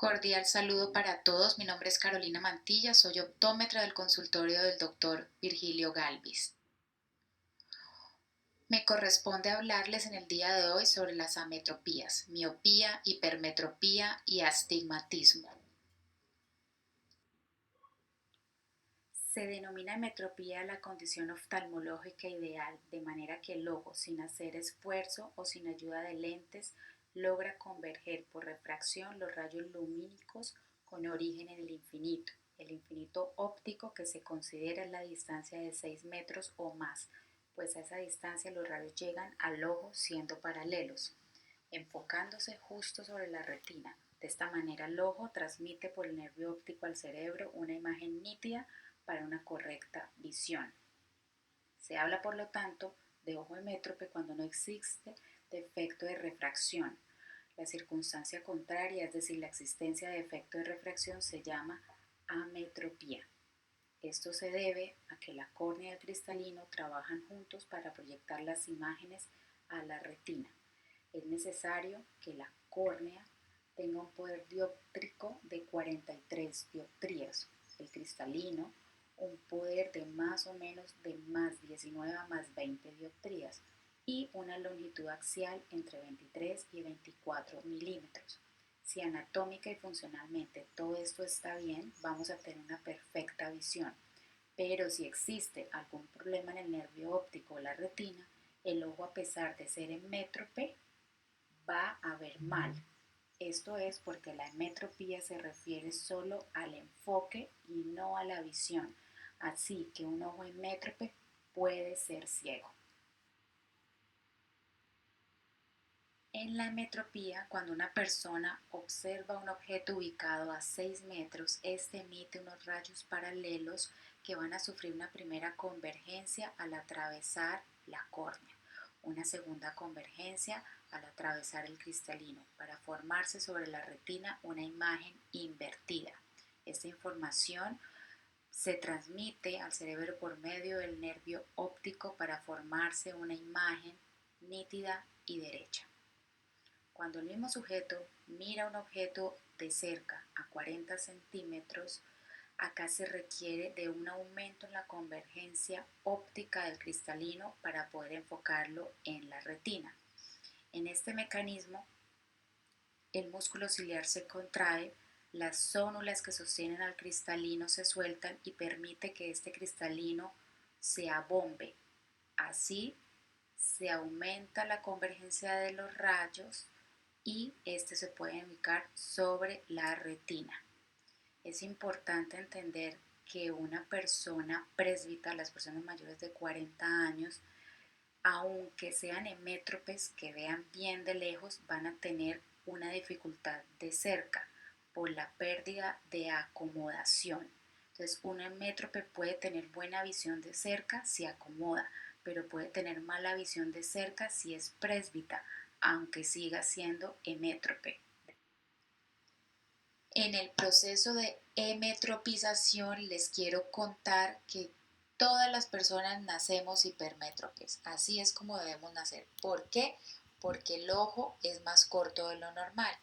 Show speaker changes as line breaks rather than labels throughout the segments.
Cordial saludo para todos. Mi nombre es Carolina Mantilla, soy optómetra del consultorio del doctor Virgilio Galvis. Me corresponde hablarles en el día de hoy sobre las ametropías, miopía, hipermetropía y astigmatismo. Se denomina metropía la condición oftalmológica ideal, de manera que el ojo, sin hacer esfuerzo o sin ayuda de lentes, logra converger por refracción los rayos lumínicos con origen en el infinito óptico que se considera la distancia de 6 metros o más, pues a esa distancia los rayos llegan al ojo siendo paralelos, enfocándose justo sobre la retina. De esta manera el ojo transmite por el nervio óptico al cerebro una imagen nítida para una correcta visión. Se habla, por lo tanto, de ojo hemétrope cuando no existe defecto de refracción. La circunstancia contraria, es decir, la existencia de defecto de refracción, se llama ametropía. Esto se debe a que la córnea y el cristalino trabajan juntos para proyectar las imágenes a la retina. Es necesario que la córnea tenga un poder dióptrico de 43 dioptrías, el cristalino un poder de más o menos de más 19 a más 20 dioptrías y una longitud axial entre 23 y 24 milímetros. Si anatómica y funcionalmente todo esto está bien, vamos a tener una perfecta visión, pero si existe algún problema en el nervio óptico o la retina, el ojo, a pesar de ser hemétrope, va a ver mal. Esto es porque la hemetropía se refiere solo al enfoque y no a la visión, así que un ojo hemétrope puede ser ciego. En la hemetropía, cuando una persona observa un objeto ubicado a 6 metros, este emite unos rayos paralelos que van a sufrir una primera convergencia al atravesar la córnea, una segunda convergencia al atravesar el cristalino, para formarse sobre la retina una imagen invertida. Esta información se transmite al cerebro por medio del nervio óptico para formarse una imagen nítida y derecha. Cuando el mismo sujeto mira un objeto de cerca a 40 centímetros, acá se requiere de un aumento en la convergencia óptica del cristalino para poder enfocarlo en la retina. En este mecanismo, el músculo ciliar se contrae, las zónulas que sostienen al cristalino se sueltan y permite que este cristalino se abombe. Así se aumenta la convergencia de los rayos y este se puede ubicar sobre la retina. Es importante entender que una persona presbítera, las personas mayores de 40 años, aunque sean hemétropes, que vean bien de lejos, van a tener una dificultad de cerca por la pérdida de acomodación. Entonces, un hemétrope puede tener buena visión de cerca si acomoda, pero puede tener mala visión de cerca si es presbítera, aunque siga siendo hemétrope. En el proceso de hemetropización les quiero contar que todas las personas nacemos hipermétropes, así es como debemos nacer. ¿Por qué? Porque el ojo es más corto de lo normal.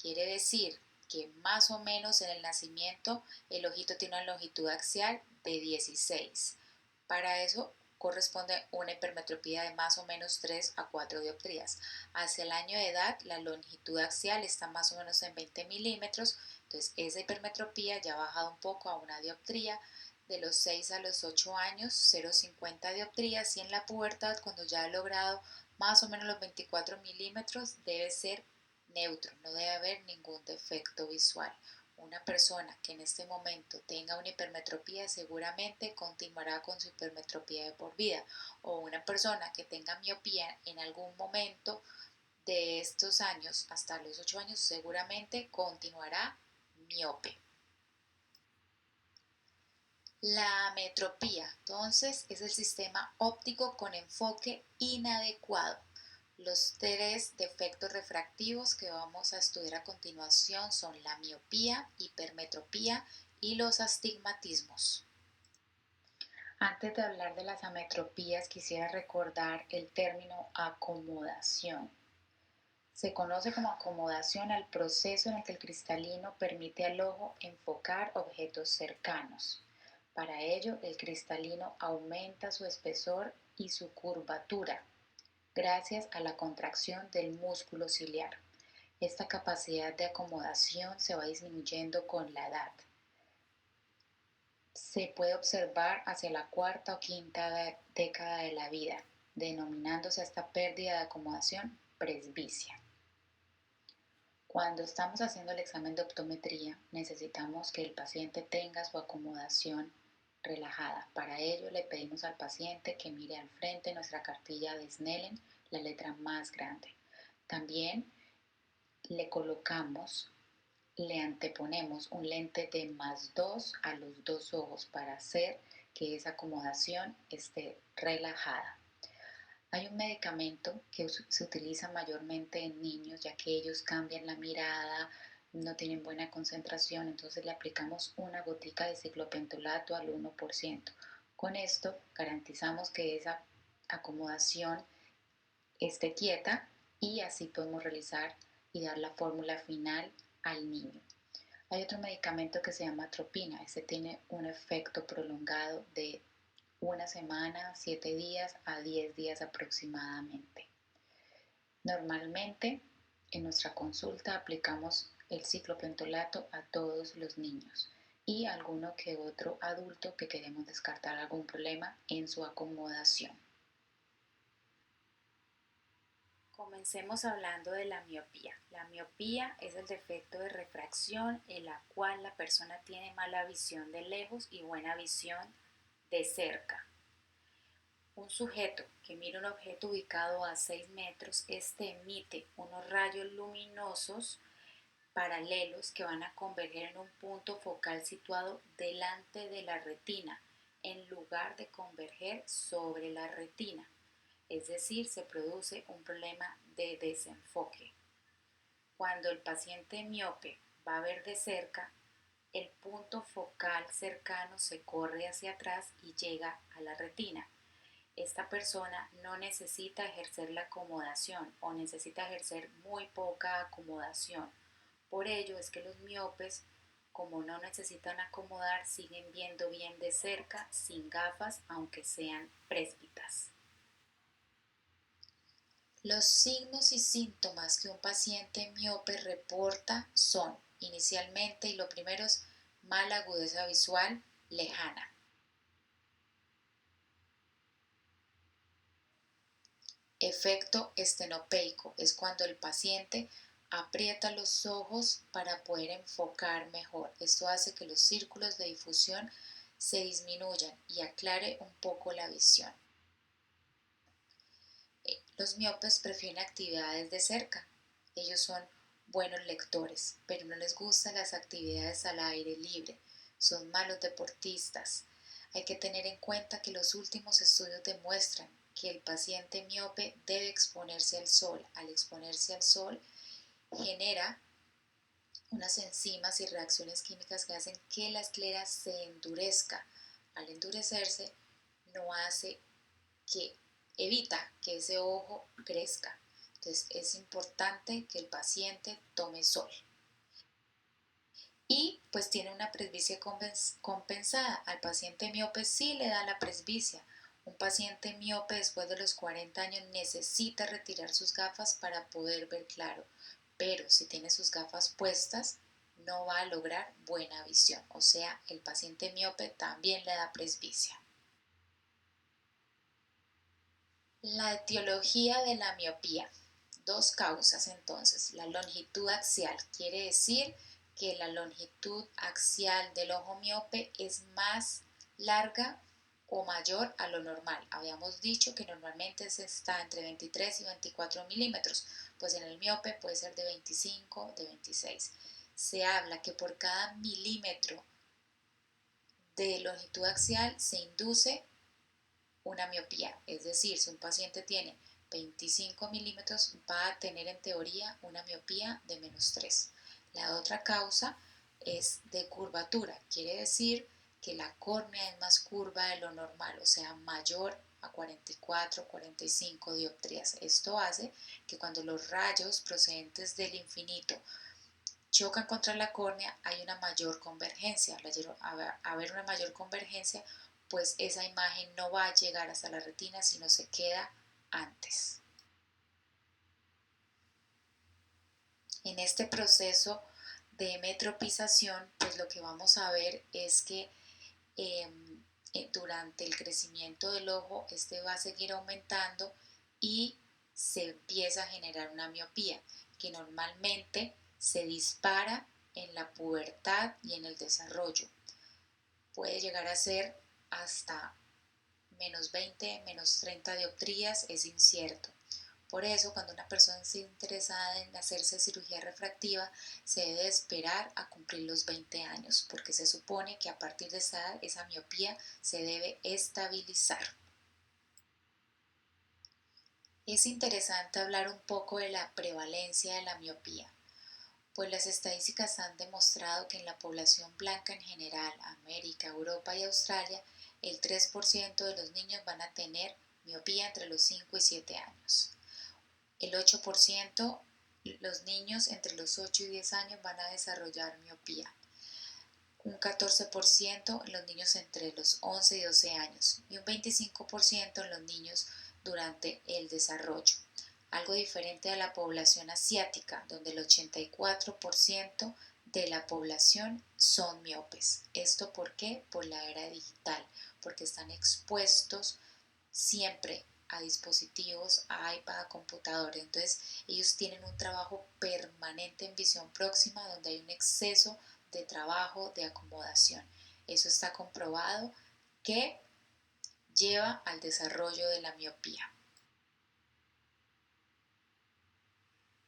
Quiere decir que más o menos en el nacimiento el ojito tiene una longitud axial de 16. Para eso corresponde una hipermetropía de más o menos 3 a 4 dioptrías. Hacia el año de edad la longitud axial está más o menos en 20 milímetros, entonces esa hipermetropía ya ha bajado un poco a una dioptría. De los 6 a los 8 años, 0,50 dioptrías, y en la pubertad, cuando ya ha logrado más o menos los 24 milímetros, debe ser neutro, no debe haber ningún defecto visual. Una persona que en este momento tenga una hipermetropía seguramente continuará con su hipermetropía de por vida, o una persona que tenga miopía en algún momento de estos años hasta los 8 años seguramente continuará miope. La ametropía, entonces, es el sistema óptico con enfoque inadecuado. Los tres defectos refractivos que vamos a estudiar a continuación son la miopía, hipermetropía y los astigmatismos. Antes de hablar de las ametropías, quisiera recordar el término acomodación. Se conoce como acomodación al proceso en el que el cristalino permite al ojo enfocar objetos cercanos. Para ello, el cristalino aumenta su espesor y su curvatura gracias a la contracción del músculo ciliar. Esta capacidad de acomodación se va disminuyendo con la edad. Se puede observar hacia la cuarta o quinta década de la vida, denominándose esta pérdida de acomodación presbicia. Cuando estamos haciendo el examen de optometría, necesitamos que el paciente tenga su acomodación relajada. Para ello, le pedimos al paciente que mire al frente nuestra cartilla de Snellen, la letra más grande. También le anteponemos un lente de +2 a los dos ojos para hacer que esa acomodación esté relajada. Hay un medicamento que se utiliza mayormente en niños, ya que ellos cambian la mirada, no tienen buena concentración, entonces le aplicamos una gotica de ciclopentolato al 1%. Con esto garantizamos que esa acomodación esté quieta y así podemos realizar y dar la fórmula final al niño. Hay otro medicamento que se llama atropina. Este tiene un efecto prolongado de una semana, 7 días a 10 días aproximadamente. Normalmente en nuestra consulta aplicamos el ciclopentolato a todos los niños y alguno que otro adulto que queremos descartar algún problema en su acomodación. Comencemos hablando de la miopía. La miopía es el defecto de refracción en la cual la persona tiene mala visión de lejos y buena visión de cerca. Un sujeto que mira un objeto ubicado a 6 metros, emite unos rayos luminosos paralelos que van a converger en un punto focal situado delante de la retina, en lugar de converger sobre la retina. Es decir, se produce un problema de desenfoque. Cuando el paciente miope va a ver de cerca, el punto focal cercano se corre hacia atrás y llega a la retina. Esta persona no necesita ejercer la acomodación o necesita ejercer muy poca acomodación. Por ello es que los miopes, como no necesitan acomodar, siguen viendo bien de cerca sin gafas, aunque sean presbitas. Los signos y síntomas que un paciente miope reporta son, inicialmente, y lo primero es mala agudeza visual lejana. Efecto estenopeico es cuando el paciente aprieta los ojos para poder enfocar mejor. Esto hace que los círculos de difusión se disminuyan y aclare un poco la visión. Los miopes prefieren actividades de cerca. Ellos son buenos lectores, pero no les gustan las actividades al aire libre. Son malos deportistas. Hay que tener en cuenta que los últimos estudios demuestran que el paciente miope debe exponerse al sol. Al exponerse al sol genera unas enzimas y reacciones químicas que hacen que la esclera se endurezca. Al endurecerse no hace que evita que ese ojo crezca. Entonces es importante que el paciente tome sol. Y pues tiene una presbicia compensada. Al paciente miope sí le da la presbicia. Un paciente miope después de los 40 años necesita retirar sus gafas para poder ver claro, pero si tiene sus gafas puestas no va a lograr buena visión, o sea, el paciente miope también le da presbicia. La etiología de la miopía. Dos causas entonces. La longitud axial quiere decir que la longitud axial del ojo miope es más larga o mayor a lo normal. Habíamos dicho que normalmente se está entre 23 y 24 milímetros, pues en el miope puede ser de 25, de 26. Se habla que por cada milímetro de longitud axial se induce una miopía, es decir, si un paciente tiene 25 milímetros va a tener en teoría una miopía de -3. La otra causa es de curvatura, quiere decir que la córnea es más curva de lo normal, o sea, mayor a 44, 45 dioptrías. Esto hace que cuando los rayos procedentes del infinito chocan contra la córnea hay una mayor convergencia. Al haber una mayor convergencia, pues esa imagen no va a llegar hasta la retina, sino se queda antes. En este proceso de metropización, pues lo que vamos a ver es que durante el crecimiento del ojo, este va a seguir aumentando y se empieza a generar una miopía que normalmente se dispara en la pubertad y en el desarrollo. Puede llegar a ser hasta menos 20, menos 30 dioptrías, es incierto. Por eso, cuando una persona está interesada en hacerse cirugía refractiva, se debe esperar a cumplir los 20 años, porque se supone que a partir de esa edad, esa miopía se debe estabilizar. Es interesante hablar un poco de la prevalencia de la miopía, pues las estadísticas han demostrado que en la población blanca en general, América, Europa y Australia, el 3% de los niños van a tener miopía entre los 5 y 7 años. El 8% los niños entre los 8 y 10 años van a desarrollar miopía. Un 14% en los niños entre los 11 y 12 años y un 25% en los niños durante el desarrollo. Algo diferente a la población asiática, donde el 84% de la población son miopes. ¿Esto por qué? Por la era digital, porque están expuestos siempre a dispositivos, a iPad, a computadores. Entonces ellos tienen un trabajo permanente en visión próxima donde hay un exceso de trabajo, de acomodación. Eso está comprobado que lleva al desarrollo de la miopía.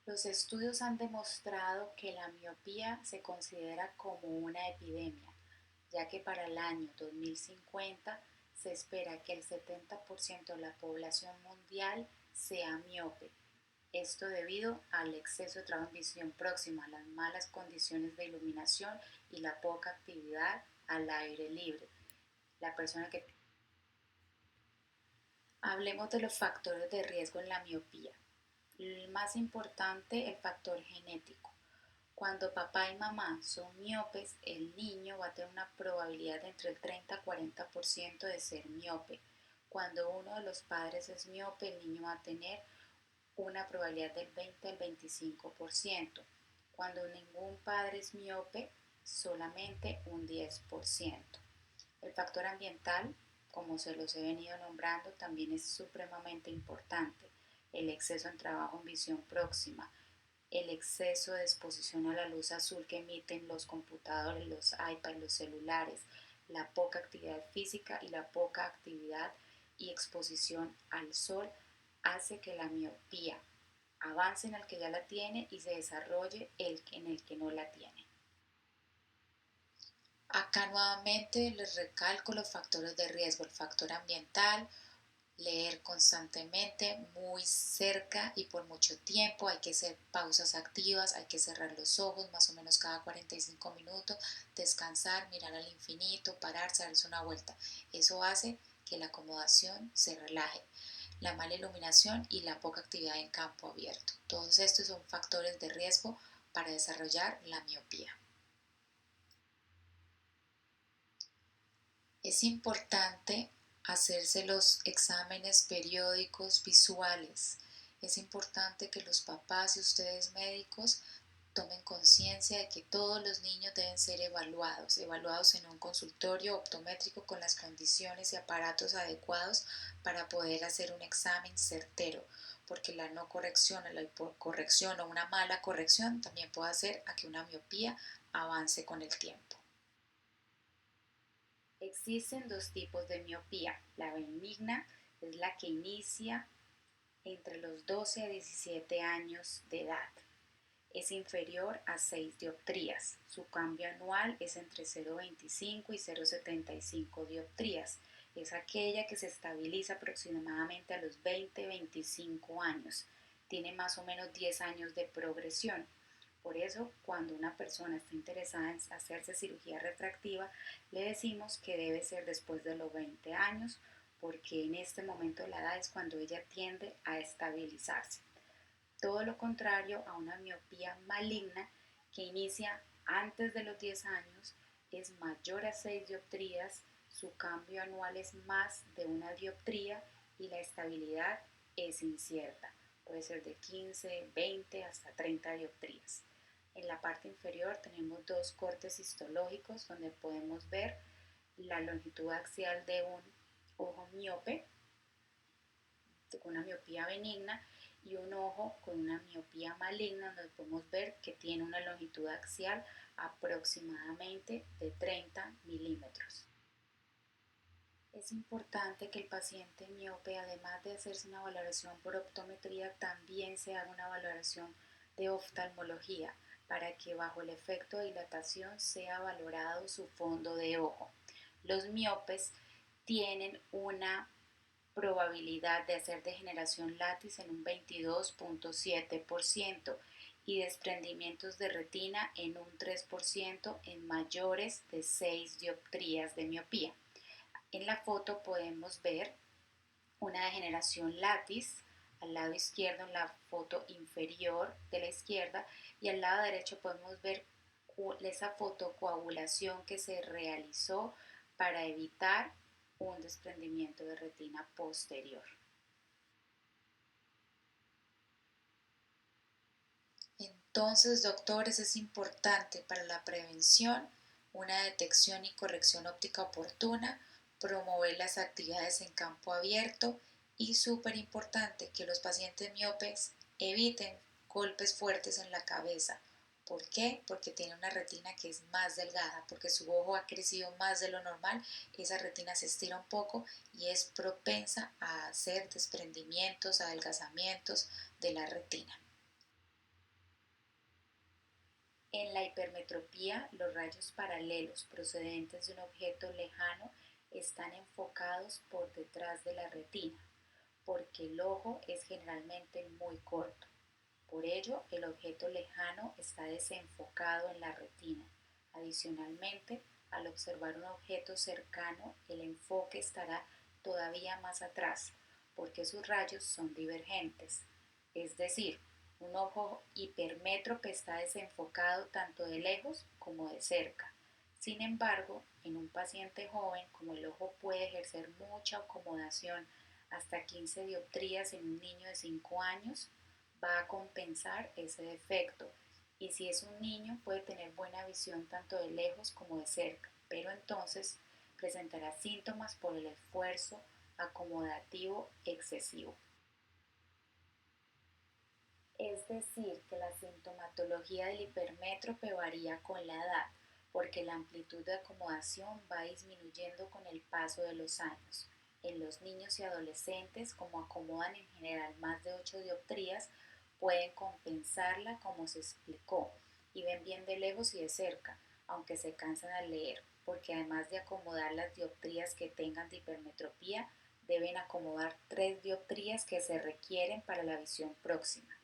Los estudios han demostrado que la miopía se considera como una epidemia, ya que para el año 2050 se espera que el 70% de la población mundial sea miope. Esto debido al exceso de trabajo en visión próxima, las malas condiciones de iluminación y la poca actividad al aire libre. La persona que Hablemos de los factores de riesgo en la miopía. El más importante, el factor genético. Cuando papá y mamá son miopes, el niño va a tener una probabilidad de entre el 30 y 40% de ser miope. Cuando uno de los padres es miope, el niño va a tener una probabilidad del 20 al 25%. Cuando ningún padre es miope, solamente un 10%. El factor ambiental, como se los he venido nombrando, también es supremamente importante. El exceso en trabajo en visión próxima, el exceso de exposición a la luz azul que emiten los computadores, los iPads, los celulares, la poca actividad física y la poca actividad y exposición al sol hace que la miopía avance en el que ya la tiene y se desarrolle en el que no la tiene. Acá nuevamente les recalco los factores de riesgo, el factor ambiental, leer constantemente, muy cerca y por mucho tiempo, hay que hacer pausas activas, hay que cerrar los ojos más o menos cada 45 minutos, descansar, mirar al infinito, pararse, darse una vuelta. Eso hace que la acomodación se relaje. La mala iluminación y la poca actividad en campo abierto. Todos estos son factores de riesgo para desarrollar la miopía. Es importante hacerse los exámenes periódicos visuales. Es importante que los papás y ustedes médicos tomen conciencia de que todos los niños deben ser evaluados en un consultorio optométrico con las condiciones y aparatos adecuados para poder hacer un examen certero, porque la no corrección o la hipocorrección o una mala corrección también puede hacer a que una miopía avance con el tiempo. Existen dos tipos de miopía. La benigna es la que inicia entre los 12 a 17 años de edad. Es inferior a 6 dioptrías. Su cambio anual es entre 0,25 y 0,75 dioptrías. Es aquella que se estabiliza aproximadamente a los 20-25 años. Tiene más o menos 10 años de progresión. Por eso, cuando una persona está interesada en hacerse cirugía refractiva, le decimos que debe ser después de los 20 años porque en este momento de la edad es cuando ella tiende a estabilizarse. Todo lo contrario a una miopía maligna que inicia antes de los 10 años, es mayor a 6 dioptrías, su cambio anual es más de una dioptría y la estabilidad es incierta. Puede ser de 15, 20 hasta 30 dioptrías. En la parte inferior tenemos dos cortes histológicos donde podemos ver la longitud axial de un ojo miope con una miopía benigna y un ojo con una miopía maligna donde podemos ver que tiene una longitud axial aproximadamente de 30 milímetros. Es importante que el paciente miope, además de hacerse una valoración por optometría, también se haga una valoración de oftalmología para que bajo el efecto de dilatación sea valorado su fondo de ojo. Los miopes tienen una probabilidad de hacer degeneración látiz en un 22.7% y desprendimientos de retina en un 3% en mayores de 6 dioptrías de miopía. En la foto podemos ver una degeneración látiz al lado izquierdo en la foto inferior de la izquierda y al lado derecho podemos ver esa fotocoagulación que se realizó para evitar un desprendimiento de retina posterior. Entonces, doctores, es importante para la prevención una detección y corrección óptica oportuna, promover las actividades en campo abierto y súper importante que los pacientes miopes eviten golpes fuertes en la cabeza. ¿Por qué? Porque tiene una retina que es más delgada, porque su ojo ha crecido más de lo normal, esa retina se estira un poco y es propensa a hacer desprendimientos, adelgazamientos de la retina. En la hipermetropía, los rayos paralelos procedentes de un objeto lejano están enfocados por detrás de la retina, porque el ojo es generalmente muy corto. Por ello, el objeto lejano está desenfocado en la retina. Adicionalmente, al observar un objeto cercano, el enfoque estará todavía más atrás, porque sus rayos son divergentes. Es decir, un ojo hipermétrope está desenfocado tanto de lejos como de cerca. Sin embargo, en un paciente joven, como el ojo puede ejercer mucha acomodación, hasta 15 dioptrías en un niño de 5 años, va a compensar ese defecto. Y si es un niño, puede tener buena visión tanto de lejos como de cerca, pero entonces presentará síntomas por el esfuerzo acomodativo excesivo. Es decir, que la sintomatología del hipermétrope varía con la edad, porque la amplitud de acomodación va disminuyendo con el paso de los años. En los niños y adolescentes, como acomodan en general más de 8 dioptrías, pueden compensarla como se explicó y ven bien de lejos y de cerca, aunque se cansan al leer, porque además de acomodar las dioptrías que tengan de hipermetropía, deben acomodar 3 dioptrías que se requieren para la visión próxima.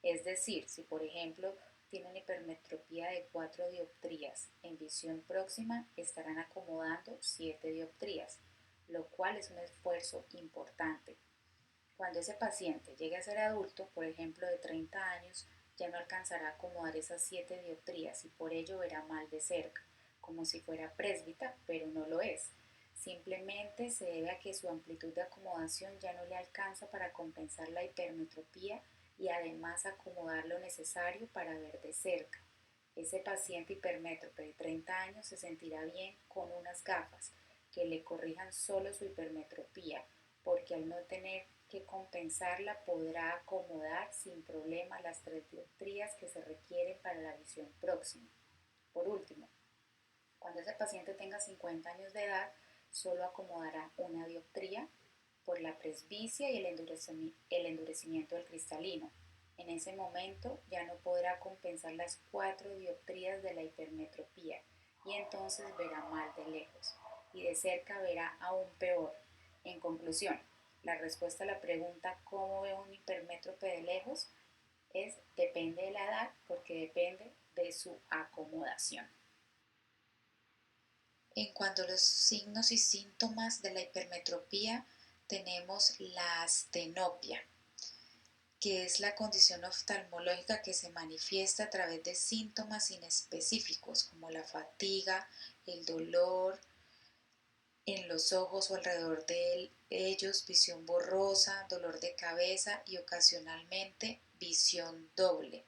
Es decir, si por ejemplo tienen hipermetropía de 4 dioptrías, en visión próxima estarán acomodando 7 dioptrías, lo cual es un esfuerzo importante. Cuando ese paciente llegue a ser adulto, por ejemplo de 30 años, ya no alcanzará a acomodar esas 7 dioptrías y por ello verá mal de cerca, como si fuera présbita, pero no lo es. Simplemente se debe a que su amplitud de acomodación ya no le alcanza para compensar la hipermetropía y además acomodar lo necesario para ver de cerca. Ese paciente hipermétrope de 30 años se sentirá bien con unas gafas que le corrijan solo su hipermetropía, porque al no tener que compensarla podrá acomodar sin problema las 3 dioptrías que se requieren para la visión próxima. Por último, cuando ese paciente tenga 50 años de edad, solo acomodará una dioptría por la presbicia y el endurecimiento del cristalino. En ese momento ya no podrá compensar las 4 dioptrías de la hipermetropía y entonces verá mal de lejos y de cerca verá aún peor. En conclusión, la respuesta a la pregunta ¿cómo ve un hipermétrope de lejos? Es depende de la edad porque depende de su acomodación. En cuanto a los signos y síntomas de la hipermetropía, tenemos la astenopia, que es la condición oftalmológica que se manifiesta a través de síntomas inespecíficos como la fatiga, el dolor en los ojos o alrededor de ellos, visión borrosa, dolor de cabeza y ocasionalmente visión doble.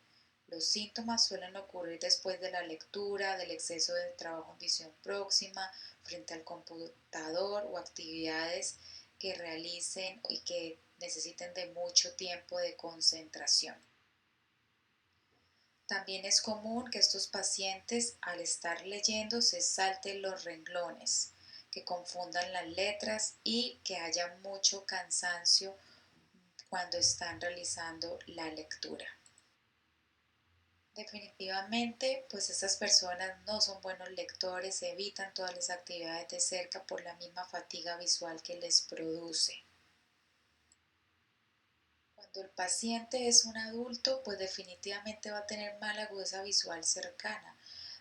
Los síntomas suelen ocurrir después de la lectura, del exceso de trabajo en visión próxima, frente al computador o actividades que realicen y que necesiten de mucho tiempo de concentración. También es común que estos pacientes al estar leyendo se salten los renglones, que confundan las letras y que haya mucho cansancio cuando están realizando la lectura. Definitivamente, pues estas personas no son buenos lectores, evitan todas las actividades de cerca por la misma fatiga visual que les produce. Cuando el paciente es un adulto, pues definitivamente va a tener mala agudeza visual cercana.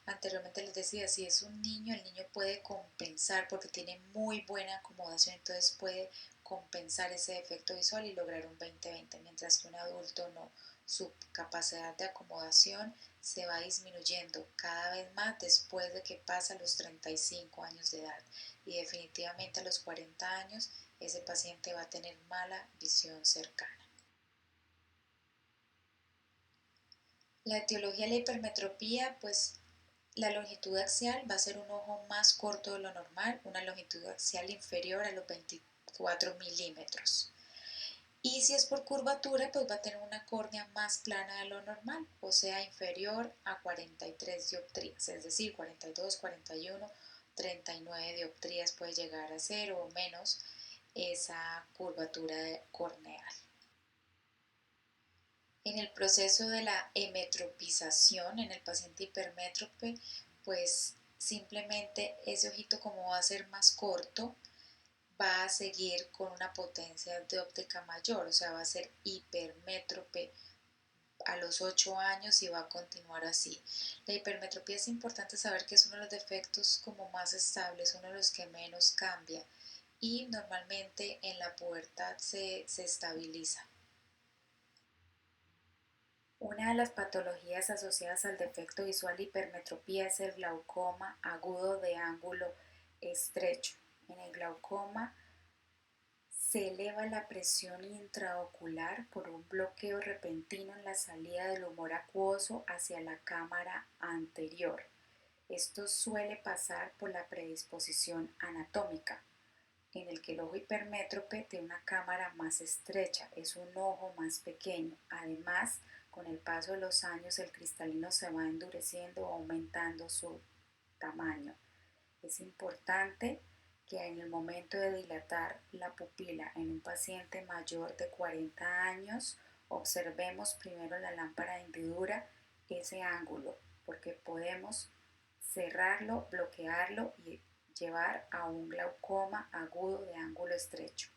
Anteriormente les decía, si es un niño, el niño puede compensar porque tiene muy buena acomodación, entonces puede compensar ese efecto visual y lograr un 20-20, mientras que un adulto no. Su capacidad de acomodación se va disminuyendo cada vez más después de que pasa los 35 años de edad y definitivamente a los 40 años ese paciente va a tener mala visión cercana. La etiología de la hipermetropía, pues la longitud axial va a ser un ojo más corto de lo normal, una longitud axial inferior a los 24 milímetros. Y si es por curvatura, pues va a tener una córnea más plana de lo normal, o sea, inferior a 43 dioptrías, es decir, 42, 41, 39 dioptrías puede llegar a ser o menos esa curvatura corneal. En el proceso de la emetropización en el paciente hipermétrope, pues simplemente ese ojito como va a ser más corto, va a seguir con una potencia de óptica mayor, o sea, va a ser hipermétrope a los 8 años y va a continuar así. La hipermetropía es importante saber que es uno de los defectos como más estables, uno de los que menos cambia y normalmente en la pubertad se estabiliza. Una de las patologías asociadas al defecto visual hipermetropía es el glaucoma agudo de ángulo estrecho. En el glaucoma se eleva la presión intraocular por un bloqueo repentino en la salida del humor acuoso hacia la cámara anterior. Esto suele pasar por la predisposición anatómica, en el que el ojo hipermétrope tiene una cámara más estrecha, es un ojo más pequeño. Además, con el paso de los años el cristalino se va endureciendo o aumentando su tamaño. Es importante que en el momento de dilatar la pupila en un paciente mayor de 40 años observemos primero en la lámpara de hendidura ese ángulo, porque podemos cerrarlo, bloquearlo y llevar a un glaucoma agudo de ángulo estrecho.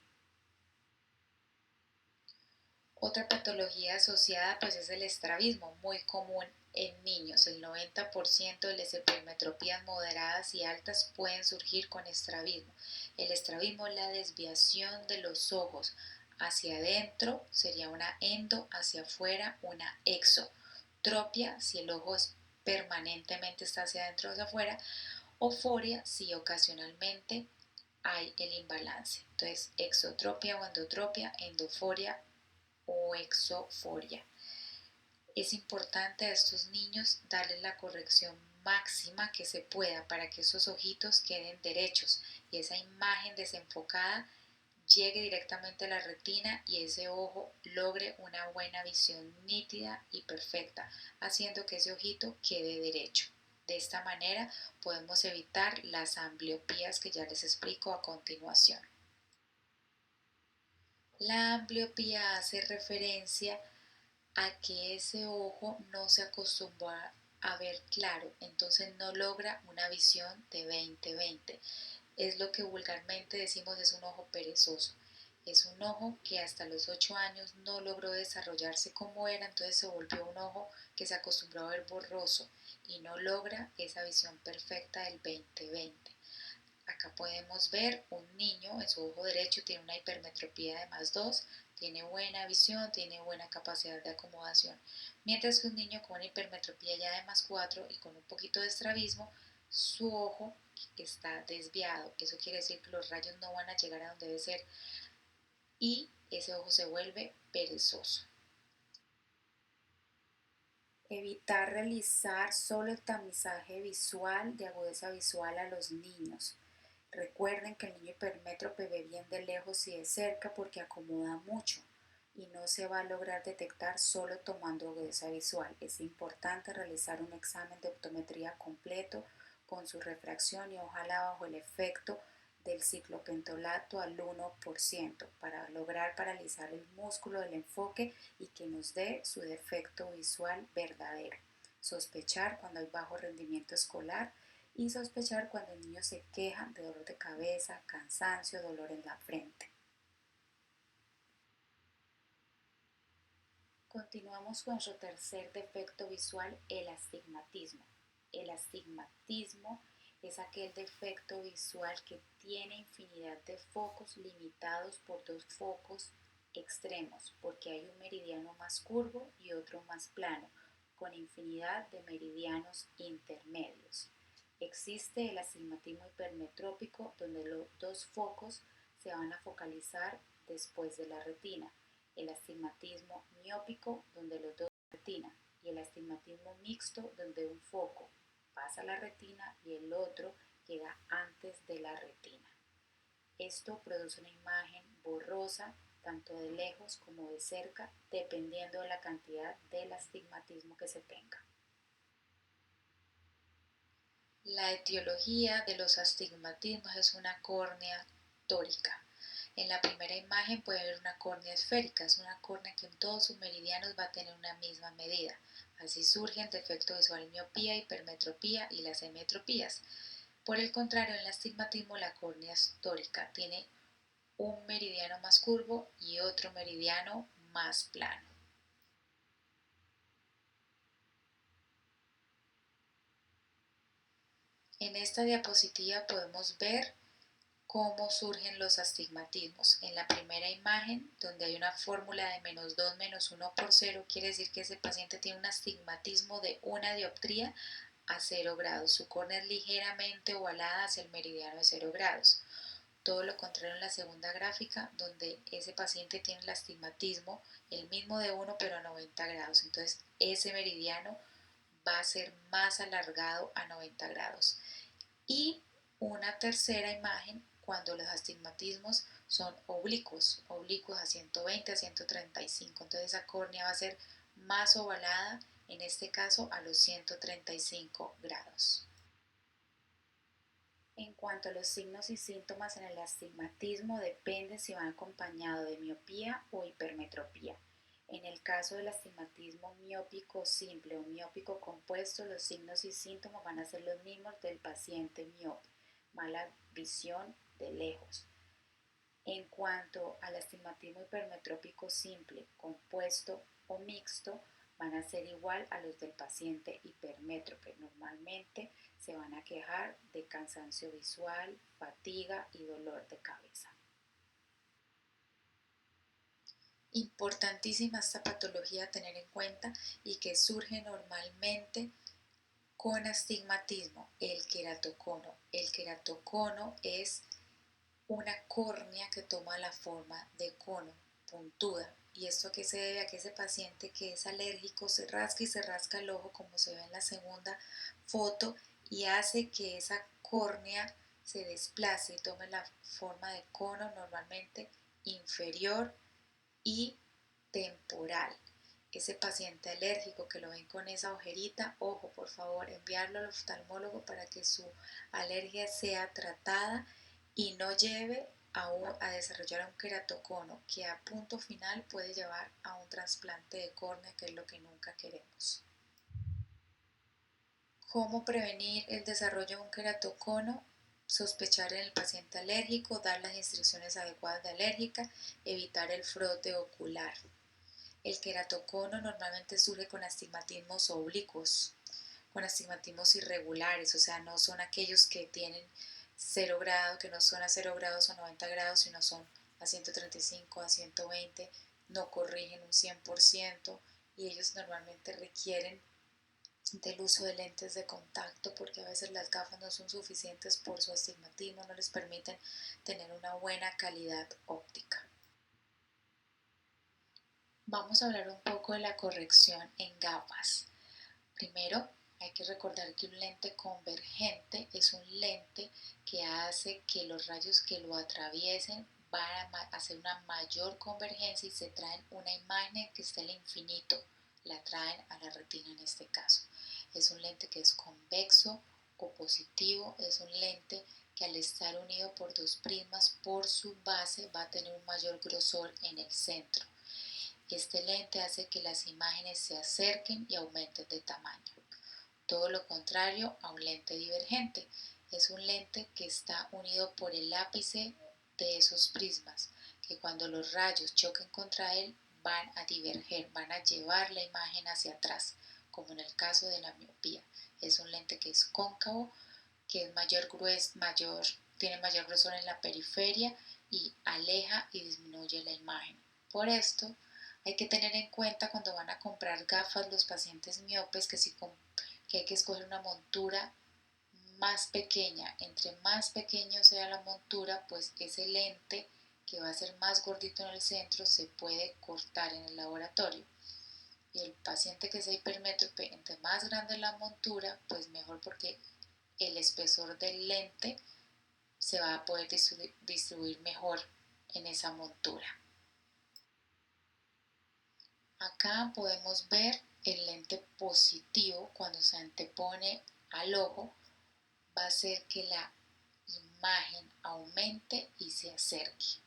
Otra patología asociada pues es el estrabismo, muy común en niños. El 90% de las hipermetropías moderadas y altas pueden surgir con estrabismo. El estrabismo es la desviación de los ojos hacia adentro, sería una endo, hacia afuera una exotropia, si el ojo permanentemente está hacia adentro o hacia afuera, o foria si ocasionalmente hay el imbalance. Entonces, exotropia o endotropia, endoforia o exoforia. Es importante a estos niños darles la corrección máxima que se pueda para que esos ojitos queden derechos y esa imagen desenfocada llegue directamente a la retina y ese ojo logre una buena visión nítida y perfecta, haciendo que ese ojito quede derecho. De esta manera podemos evitar las ambliopías que ya les explico a continuación. La ambliopía hace referencia a que ese ojo no se acostumbró a ver claro, entonces no logra una visión de 20-20. Es lo que vulgarmente decimos es un ojo perezoso. Es un ojo que hasta los 8 años no logró desarrollarse como era, entonces se volvió un ojo que se acostumbró a ver borroso y no logra esa visión perfecta del 20-20. Acá podemos ver un niño en su ojo derecho tiene una hipermetropía de +2, tiene buena visión, tiene buena capacidad de acomodación, mientras que un niño con una hipermetropía ya de +4 y con un poquito de estrabismo, su ojo está desviado. Eso quiere decir que los rayos no van a llegar a donde debe ser y ese ojo se vuelve perezoso. Evitar realizar solo el tamizaje visual de agudeza visual a los niños. Recuerden que el niño hipermétrope ve bien de lejos y de cerca porque acomoda mucho y no se va a lograr detectar solo tomando agudeza visual. Es importante realizar un examen de optometría completo con su refracción y ojalá bajo el efecto del ciclopentolato al 1% para lograr paralizar el músculo del enfoque y que nos dé su defecto visual verdadero. Sospechar cuando hay bajo rendimiento escolar y sospechar cuando el niño se queja de dolor de cabeza, cansancio, dolor en la frente. Continuamos con nuestro tercer defecto visual, el astigmatismo. El astigmatismo es aquel defecto visual que tiene infinidad de focos limitados por dos focos extremos, porque hay un meridiano más curvo y otro más plano, con infinidad de meridianos intermedios. Existe el astigmatismo hipermetrópico, donde los dos focos se van a focalizar después de la retina, el astigmatismo miópico, donde los dos retina, y el astigmatismo mixto, donde un foco pasa a la retina y el otro queda antes de la retina. Esto produce una imagen borrosa tanto de lejos como de cerca, dependiendo de la cantidad del astigmatismo que se tenga. La etiología de los astigmatismos es una córnea tórica. En la primera imagen puede ver una córnea esférica, es una córnea que en todos sus meridianos va a tener una misma medida. Así surgen defecto visual, miopía, hipermetropía y las emetropías. Por el contrario, en el astigmatismo la córnea tórica tiene un meridiano más curvo y otro meridiano más plano. En esta diapositiva podemos ver cómo surgen los astigmatismos. En la primera imagen, donde hay una fórmula de -2 menos 1 por 0, quiere decir que ese paciente tiene un astigmatismo de una dioptría a 0 grados. Su córnea es ligeramente ovalada hacia el meridiano de 0 grados. Todo lo contrario en la segunda gráfica, donde ese paciente tiene el astigmatismo, el mismo de 1 pero a 90 grados. Entonces ese meridiano va a ser más alargado a 90 grados. Y una tercera imagen cuando los astigmatismos son oblicuos a 120 a 135. Entonces esa córnea va a ser más ovalada, en este caso a los 135 grados. En cuanto a los signos y síntomas en el astigmatismo, depende si van acompañados de miopía o hipermetropía. En el caso del astigmatismo miópico simple o miópico compuesto, los signos y síntomas van a ser los mismos del paciente miope, mala visión de lejos. En cuanto al astigmatismo hipermetrópico simple, compuesto o mixto, van a ser igual a los del paciente hipermétrope. Normalmente se van a quejar de cansancio visual, fatiga y dolor de cabeza. Importantísima esta patología a tener en cuenta y que surge normalmente con astigmatismo, el queratocono. El queratocono es una córnea que toma la forma de cono, puntuda. ¿Y esto a qué se debe? A que ese paciente que es alérgico se rasca y se rasca el ojo, como se ve en la segunda foto, y hace que esa córnea se desplace y tome la forma de cono, normalmente inferior y temporal. Ese paciente alérgico que lo ven con esa ojerita, ojo, por favor, enviarlo al oftalmólogo para que su alergia sea tratada y no lleve a desarrollar un queratocono que a punto final puede llevar a un trasplante de córnea, que es lo que nunca queremos. ¿Cómo prevenir el desarrollo de un queratocono? Sospechar en el paciente alérgico, dar las instrucciones adecuadas de alérgica, evitar el frote ocular. El queratocono normalmente surge con astigmatismos oblicuos, con astigmatismos irregulares, o sea, no son aquellos que tienen 0 grados, que no son a 0 grados o 90 grados, sino son a 135, a 120, no corrigen un 100% y ellos normalmente requieren del uso de lentes de contacto porque a veces las gafas no son suficientes por su astigmatismo, no les permiten tener una buena calidad óptica. Vamos a hablar un poco de la corrección en gafas. Primero, hay que recordar que un lente convergente es un lente que hace que los rayos que lo atraviesen van a hacer una mayor convergencia y se traen una imagen que está al infinito, la traen a la retina en este caso. Es un lente que es convexo o positivo, es un lente que al estar unido por dos prismas por su base va a tener un mayor grosor en el centro. Este lente hace que las imágenes se acerquen y aumenten de tamaño. Todo lo contrario a un lente divergente. Es un lente que está unido por el ápice de esos prismas, que cuando los rayos choquen contra él van a diverger, van a llevar la imagen hacia atrás, como en el caso de la miopía. Es un lente que es cóncavo, que es tiene mayor grosor en la periferia y aleja y disminuye la imagen. Por esto, hay que tener en cuenta cuando van a comprar gafas los pacientes miopes que hay que escoger una montura más pequeña. Entre más pequeño sea la montura, pues ese lente que va a ser más gordito en el centro se puede cortar en el laboratorio. Y el paciente que sea hipermétrope, entre más grande la montura, pues mejor porque el espesor del lente se va a poder distribuir mejor en esa montura. Acá podemos ver el lente positivo cuando se antepone al ojo, va a hacer que la imagen aumente y se acerque,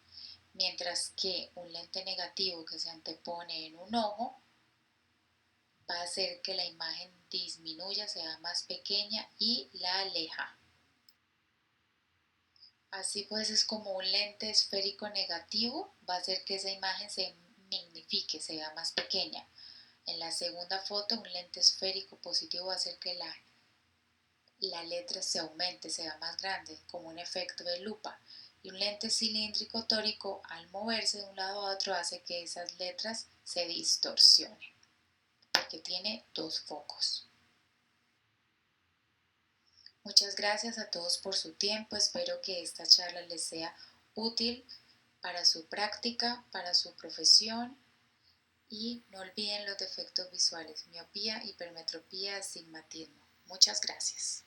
mientras que un lente negativo que se antepone en un ojo va a hacer que la imagen disminuya, sea más pequeña y la aleja. Así pues es como un lente esférico negativo va a hacer que esa imagen se magnifique, sea más pequeña. En la segunda foto, un lente esférico positivo va a hacer que la letra se aumente, sea más grande, como un efecto de lupa. Y un lente cilíndrico tórico, al moverse de un lado a otro, hace que esas letras se distorsionen, porque tiene dos focos. Muchas gracias a todos por su tiempo. Espero que esta charla les sea útil para su práctica, para su profesión. Y no olviden los defectos visuales: miopía, hipermetropía, astigmatismo. Muchas gracias.